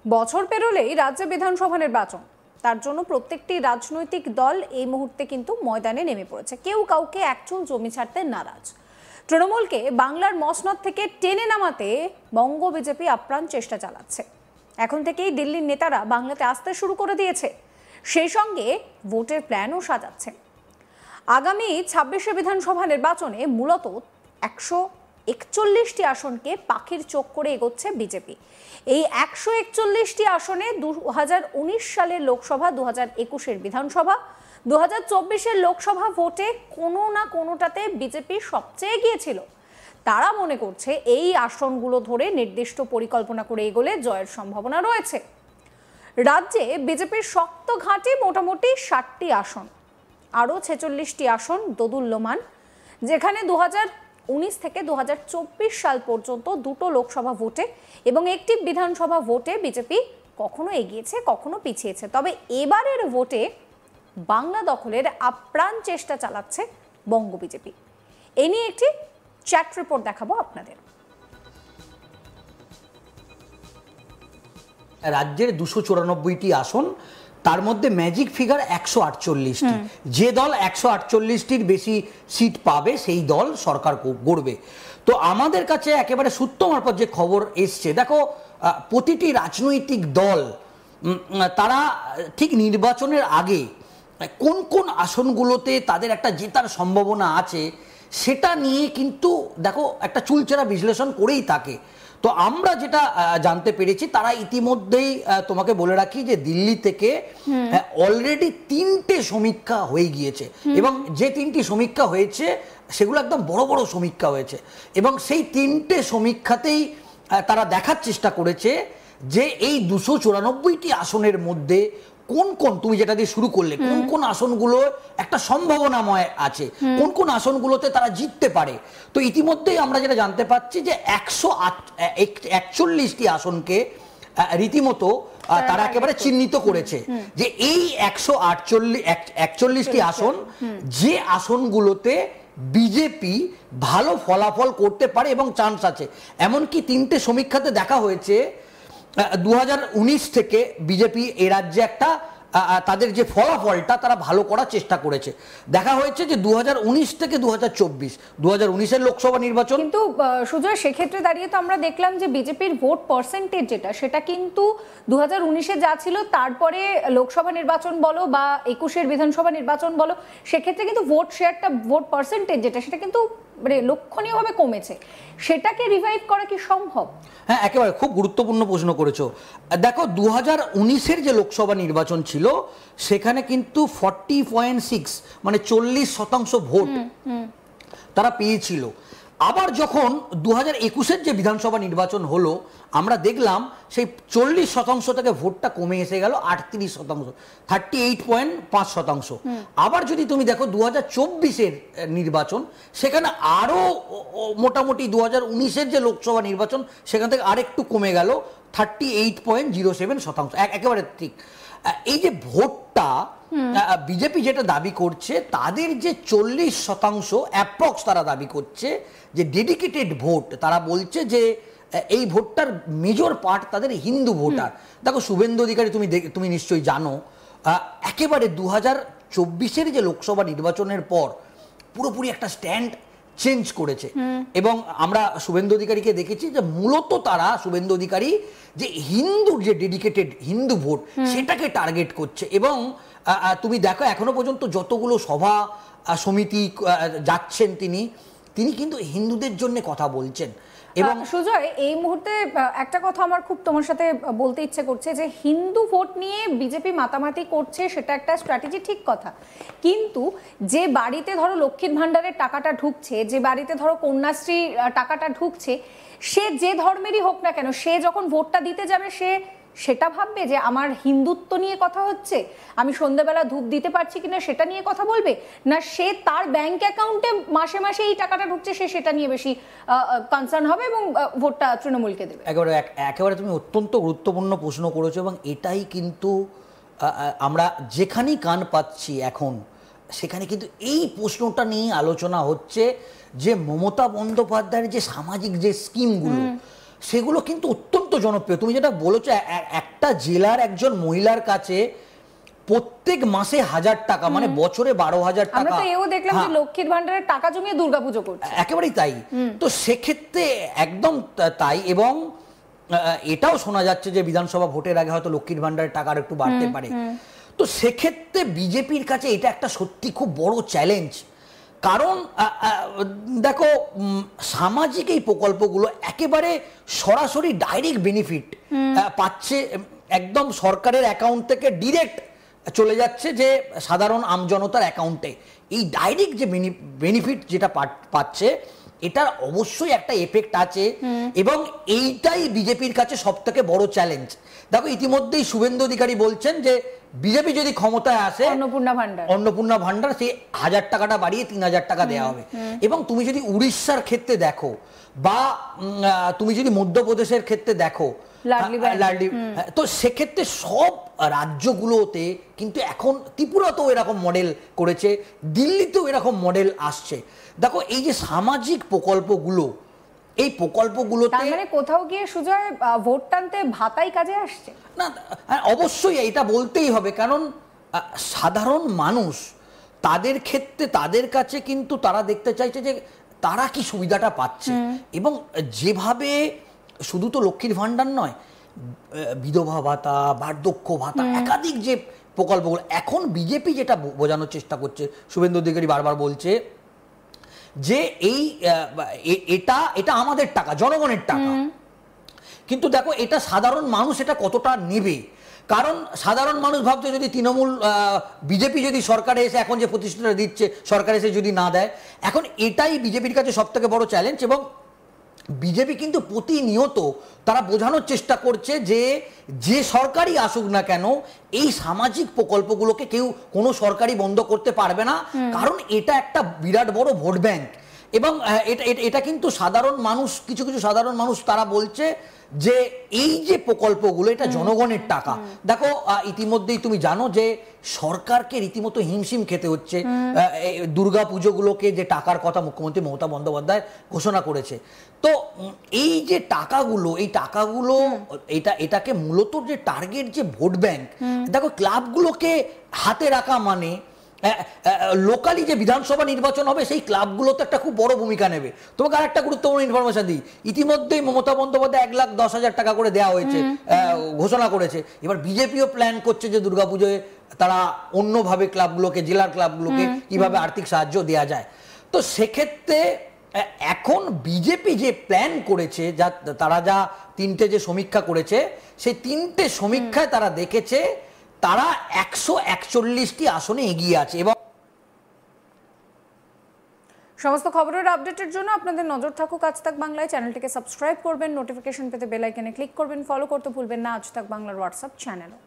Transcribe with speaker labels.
Speaker 1: বছর পেরোলেই রাজ্য বিধানসভা নির্বাচন, তার জন্য প্রত্যেকটি রাজনৈতিক দল এই মুহূর্তে কিন্তু ময়দানে নেমে পড়েছে। কেউ কাউকে একচুল জমি ছাড়তে নারাজ। তৃণমূলকে বাংলার মসনদ থেকে টেনে নামাতে বঙ্গ বিজেপি আপ্রাণ চেষ্টা চালাচ্ছে। এখন থেকেই দিল্লির নেতারা বাংলাতে আসতে শুরু করে দিয়েছে, সেই সঙ্গে ভোটের প্ল্যানও সাজাচ্ছে। আগামী 26শে বিধানসভা নির্বাচনে মূলত 141টি আসনকে পাখির চোখ করে এগোচ্ছে বিজেপি। এই 141টি আসনে 2019 সালের লোকসভা, 2021-এর বিধানসভা, 2024-এর লোকসভা ভোটে কোনো না কোনোটাতে বিজেপি সবচেয়ে এগিয়েছিল। তারা মনে করছে এই আসনগুলো ধরে নির্দিষ্ট পরিকল্পনা করে এগোলে জয়ের সম্ভাবনা রয়েছে। রাজ্যে বিজেপির শক্ত ঘাঁটি মোটামুটি 60টি আসন, আরও 46টি আসন দোদুল্যমান, যেখানে 2019 থেকে 2024 সাল পর্যন্ত দুটো লোকসভা ভোটে এবং একটি বিধানসভা ভোটে বিজেপি কখনো এগিয়েছে, কখনো পিছিয়েছে। তবে এবারের ভোটে বাংলা দখলের আপ্রাণ চেষ্টা চালাচ্ছে বঙ্গ বিজেপি। এ নিয়ে একটি চ্যাট রিপোর্ট দেখাবো আপনাদের।
Speaker 2: রাজ্যের 294টি আসন, তার মধ্যে ম্যাজিক ফিগার 148টি। যে দল 148টির বেশি সিট পাবে সেই দল সরকার গড়বে। তো আমাদের কাছে একেবারে সূত্র মারফত যে খবর এসছে, দেখো প্রতিটি রাজনৈতিক দল তারা ঠিক নির্বাচনের আগে কোন কোন আসনগুলোতে তাদের একটা জেতার সম্ভাবনা আছে সেটা নিয়ে কিন্তু দেখো একটা চুলচেরা বিশ্লেষণ করেই থাকে। তো আমরা যেটা জানতে পেরেছি, তারা ইতিমধ্যেই তোমাকে বলে রাখি যে দিল্লি থেকে অলরেডি 3টে সমীক্ষা হয়ে গিয়েছে, এবং যে 3টি সমীক্ষা হয়েছে সেগুলো একদম বড় বড় সমীক্ষা হয়েছে, এবং সেই 3টে সমীক্ষাতেই তারা দেখার চেষ্টা করেছে যে এই 294টি আসনের মধ্যে কোন কোন, তুমি যেটা দিয়ে শুরু করলে, কোন কোন আসনগুলো একটা সম্ভাবনাময় আছে, কোন কোন আসনগুলোতে তারা জিততে পারে। তো ইতিমধ্যেই আমরা যেটা জানতে পাচ্ছি যে 141টি আসনকে রীতিমতো তারা একেবারে চিহ্নিত করেছে যে এই 141টি আসন যে আসনগুলোতে বিজেপি ভালো ফলাফল করতে পারে এবং চান্স আছে। এমনকি 3টে সমীক্ষাতে দেখা হয়েছে 2019 থেকে বিজেপি এ রাজ্যে একটা তাদের যে ফলাফলটা তারা ভালো করার চেষ্টা করেছে। দেখা হয়েছে যে 2019 থেকে 2024-2019-এর লোকসভা নির্বাচন, কিন্তু
Speaker 1: সুজয় সেক্ষেত্রে দাঁড়িয়ে তো আমরা দেখলাম যে বিজেপির ভোট পার্সেন্টেজ যেটা, সেটা কিন্তু 2019-এ যা ছিল, তারপরে লোকসভা নির্বাচন বলো বা 21-এর বিধানসভা নির্বাচন বলো, সেক্ষেত্রে কিন্তু ভোট শেয়ারটা, ভোট পার্সেন্টেজ যেটা, সেটা কিন্তু মানে লক্ষণীয়ভাবে কমেছে। সেটাকে রিভাইভ করা কি সম্ভব?
Speaker 2: হ্যাঁ, একেবারে খুব গুরুত্বপূর্ণ প্রশ্ন করেছো। দেখো 2019-এর যে লোকসভা নির্বাচন ছিল সেখানে কিন্তু 40.6 মানে 40% ভোট তারা পেয়েছিল। আবার যখন 2021-এর যে বিধানসভা নির্বাচন হলো, আমরা দেখলাম সেই 40% থেকে ভোটটা কমে এসে গেল 38%, 38.5%। আবার যদি তুমি দেখো 2024-এর নির্বাচন, সেখানে আরও মোটামুটি 2019-এর যে লোকসভা নির্বাচন সেখান থেকে আরেকটু কমে গেল 38.07%। একেবারে ঠিক। এই যে ভোটটা বিজেপি যেটা দাবি করছে, তাদের যে 40% অ্যাপ্রক্স তারা দাবি করছে যে ডেডিকেটেড ভোট, তারা বলছে যে এই ভোটটার মেজর পার্ট তাদের হিন্দু ভোটার। দেখো শুভেন্দু অধিকারী তুমি নিশ্চয়ই জানো, একেবারে 2024-এর যে লোকসভা নির্বাচনের পর পুরোপুরি একটা স্ট্যান্ড চেঞ্জ করেছে, এবং আমরা শুভেন্দু অধিকারীকে দেখেছি যে মূলত তারা, শুভেন্দু অধিকারী, যে হিন্দুর যে ডেডিকেটেড হিন্দু ভোট সেটাকে টার্গেট করছে। এবং তুমি দেখো এখনো পর্যন্ত যতগুলো সভা সমিতি যাচ্ছেন তিনি কিন্তু হিন্দুদের জন্য কথা বলছেন।
Speaker 1: এবং সুজয়, এই মুহূর্তে একটা কথা আমার খুব তোমার সাথে বলতে ইচ্ছে করছে যে হিন্দু ভোট নিয়ে বিজেপি মাতামাতি করছে, সেটা একটা স্ট্র্যাটেজি, ঠিক কথা। কিন্তু যে বাড়িতে ধরো লক্ষ্মীর ভান্ডারের টাকাটা ঢুকছে, যে বাড়িতে ধরো কন্যাশ্রী টাকাটা ঢুকছে, সে যে ধর্মেরই হোক না কেন, সে যখন ভোটটা দিতে যাবে সেটা ভাববে যে আমার হিন্দুত্ব নিয়ে কথা হচ্ছে, আমি সন্ধ্যাবেলা ধূপ দিতে পারছি কিনা সেটা নিয়ে কথা বলবে, না সে তার ব্যাংক অ্যাকাউন্টে মাসে মাসে এই টাকাটা ঢুকছে সে সেটা নিয়ে বেশি কনসার্ন হবে এবং ভোটটা তৃণমূলকে দেবে?
Speaker 2: একেবারে তুমি অত্যন্ত গুরুত্বপূর্ণ প্রশ্ন করেছো, এবং এটাই কিন্তু আমরা যেখানেই কান পাচ্ছি এখন সেখানে কিন্তু এই প্রশ্নটা নিয়ে আলোচনা হচ্ছে যে মমতা বন্দ্যোপাধ্যায়ের যে সামাজিক যে স্কিমগুলো, সেগুলো কিন্তু অত্যন্ত জনপ্রিয়। তুমি যেটা বলেছো, একটা জেলার একজন মহিলার কাছে প্রত্যেক মাসে 1000 টাকা, মানে বছরে 12,000 টাকা।
Speaker 1: আমরা তো এও দেখলাম যে লক্ষ্মীর ভান্ডারের টাকা জমিয়ে দুর্গাপুজো করছে।
Speaker 2: একেবারেই তাই। তো সেক্ষেত্রে একদম তাই। এবং এটাও শোনা যাচ্ছে যে বিধানসভা ভোটের আগে হয়তো লক্ষ্মীর ভান্ডারের টাকা একটু বাড়তে পারে। তো সেক্ষেত্রে বিজেপির কাছে এটা একটা সত্যি খুব বড় চ্যালেঞ্জ। কারণ দেখো, সামাজিক এই প্রকল্পগুলো একেবারে সরাসরি ডাইরেক্ট বেনিফিট পাচ্ছে, একদম সরকারের অ্যাকাউন্ট থেকে ডিরেক্ট চলে যাচ্ছে যে সাধারণ আমজনতার অ্যাকাউন্টে। এই ডাইরেক্ট যে বেনিফিট যেটা পাচ্ছে, এটার অবশ্যই একটা এফেক্ট আছে। এবং এইটাই বিজেপির কাছে সব থেকে বড় চ্যালেঞ্জ। দেখো, ইতিমধ্যেই শুভেন্দু অধিকারী বলছেন যে বিজেপি যদি ক্ষমতায় আসে, অন্নপূর্ণা ভান্ডার সেই 1000 টাকাটা বাড়িয়ে 3000 টাকা দেওয়া হবে। এবং তুমি যদি উড়িষ্যার ক্ষেত্রে দেখো, বা তুমি যদি মধ্যপ্রদেশের ক্ষেত্রে দেখো, লাডলি, তো সেক্ষেত্রে সব রাজ্যগুলোতে কিন্তু এখন, ত্রিপুরাতেও এরকম মডেল করেছে, দিল্লিতেও এরকম মডেল আসছে। দেখো, এই যে সামাজিক প্রকল্পগুলো, এই প্রকল্পগুলোতে
Speaker 1: মানে কোথাও গিয়ে সুজয় ভোট টানতে ভাতাই কাজে আসছে
Speaker 2: না। অবশ্যই এটা বলতেই হবে, কারণ সাধারণ মানুষ, তাদের ক্ষেত্রে তাদের কাছে কিন্তু তারা দেখতে চাইছে যে তারা কি সুবিধাটা পাচ্ছে। এবং যেভাবে শুধু তো লক্ষ্মীর ভান্ডার নয়, বিধবা ভাতা, বার্ধক্য ভাতা, একাধিক যে প্রকল্পগুলো, এখন বিজেপি যেটা বোঝানোর চেষ্টা করছে, শুভেন্দু অধিকারী বারবার বলছে যে এটা আমাদের টাকা, জনগণের টাকা। কিন্তু দেখো, এটা সাধারণ মানুষ এটা কতটা নেবে। কারণ সাধারণ মানুষ ভাবছে, যদি তৃণমূল, বিজেপি যদি সরকারে এসে এখন যে প্রতিষ্ঠাটা দিচ্ছে, সরকার এসে যদি না দেয়, এখন এটাই বিজেপির কাছে সব থেকে বড় চ্যালেঞ্জ। এবং বিজেপি কিন্তু প্রতিনিয়ত তারা বোঝানোর চেষ্টা করছে যে সরকারই আসুক না কেন, এই সামাজিক প্রকল্পগুলোকে কোনো সরকারই বন্ধ করতে পারবে না। কারণ এটা একটা বিরাট বড় ভোট ব্যাংক। এবং এটা কিন্তু সাধারণ মানুষ, কিছু কিছু সাধারণ মানুষ তারা বলছে যে এই যে প্রকল্পগুলো, এটা জনগণের টাকা। দেখো, ইতিমধ্যেই তুমি জানো যে সরকারকে রীতিমতো হিমশিম খেতে হচ্ছে দুর্গা পুজোগুলোকে, যে টাকার কথা মুখ্যমন্ত্রী মমতা বন্দ্যোপাধ্যায় ঘোষণা করেছে। তো এই যে টাকাগুলো, এই টাকাগুলো এটাকে মূলত যে টার্গেট, যে ভোট ব্যাংক, দেখো ক্লাবগুলোকে হাতে রাখা মানে লোকালি যে বিধানসভা নির্বাচন হবে, সেই ক্লাবগুলোতে একটা খুব বড় ভূমিকা নেবে। তোমাকে আর একটা গুরুত্বপূর্ণ ইনফরমেশন দিই, ইতিমধ্যেই মমতা বন্দ্যোপাধ্যায় 1,10,000 টাকা করে দেওয়া হয়েছে, ঘোষণা করেছে। এবার বিজেপিও প্ল্যান করছে যে দুর্গাপুজোয় তারা অন্যভাবে ক্লাবগুলোকে, জেলার ক্লাবগুলোকে কিভাবে আর্থিক সাহায্য দেওয়া যায়। তো সেক্ষেত্রে এখন বিজেপি যে প্ল্যান করেছে, তারা যা 3টে যে সমীক্ষা করেছে, সেই 3টে সমীক্ষায় তারা দেখেছে তারা 141টি আসনে এগিয়ে আছে। এবং
Speaker 1: সমস্ত খবরের আপডেটের জন্য আপনাদের নজর থাকুক আজ তাক বাংলায়। চ্যানেলটিকে সাবস্ক্রাইব করবেন, নোটিফিকেশন পেতে বেল আইকনে ক্লিক করবেন, ফলো করতে ভুলবেন না আজ তাক বাংলার হোয়াটসঅ্যাপ চ্যানেলও।